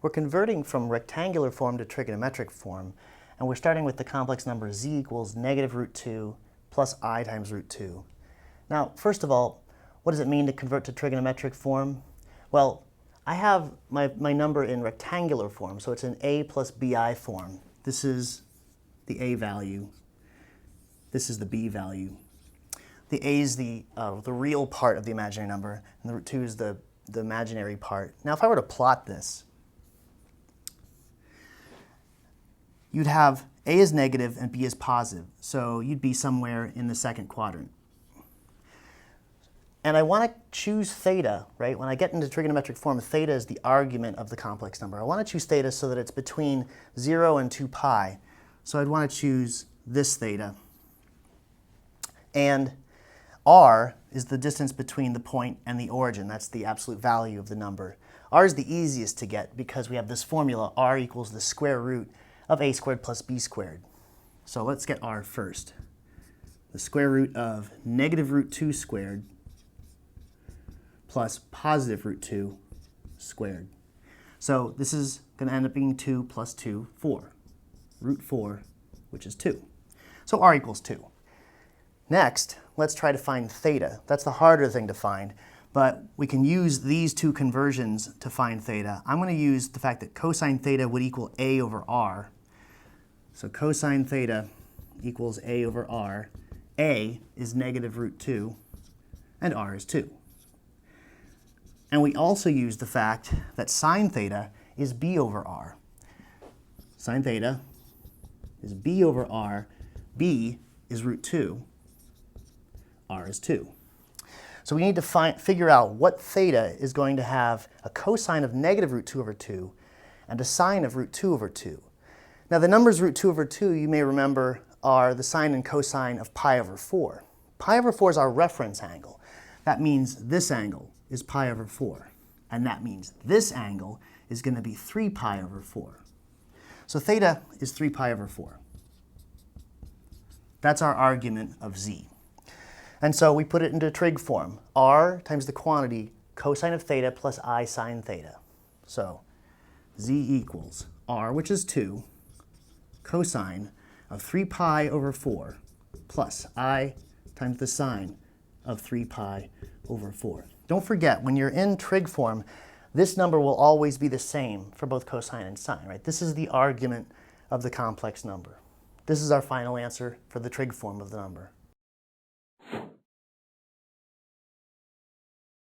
We're converting from rectangular form to trigonometric form, and we're starting with the complex number z equals negative root 2 plus I times root 2. Now, first of all, what does it mean to convert to trigonometric form? Well, I have my number in rectangular form, so it's in a plus bi form. This is the a value. This is the b value. The a is the real part of the imaginary number, and the root 2 is the imaginary part. Now, if I were to plot this, you'd have a is negative and b is positive, so you'd be somewhere in the second quadrant. And I want to choose theta, right? When I get into trigonometric form, theta is the argument of the complex number. I want to choose theta so that it's between 0 and 2 pi. So I'd want to choose this theta. And r is the distance between the point and the origin. That's the absolute value of the number. R is the easiest to get because we have this formula, r equals the square root of a squared plus b squared. So let's get r first. The square root of negative root 2 squared plus positive root 2 squared. So this is going to end up being 2 plus 2, 4. Root 4, which is 2. So r equals 2. Next, let's try to find theta. That's the harder thing to find, but we can use these two conversions to find theta. I'm going to use the fact that cosine theta would equal a over r. So cosine theta equals a over r. A is negative root 2, and r is 2. And we also use the fact that sine theta is b over r. Sine theta is b over r. B is root 2. R is 2. So we need to figure out what theta is going to have a cosine of negative root 2 over 2 and a sine of root 2 over 2. Now the numbers root 2 over 2, you may remember, are the sine and cosine of pi over 4. Pi over 4 is our reference angle. That means this angle is pi over 4. And that means this angle is going to be 3 pi over 4. So theta is 3 pi over 4. That's our argument of z. And so we put it into trig form. R times the quantity cosine of theta plus I sine theta. So z equals r, which is 2, cosine of 3 pi over 4 plus I times the sine of 3 pi over 4. Don't forget, when you're in trig form, this number will always be the same for both cosine and sine, right? This is the argument of the complex number. This is our final answer for the trig form of the number.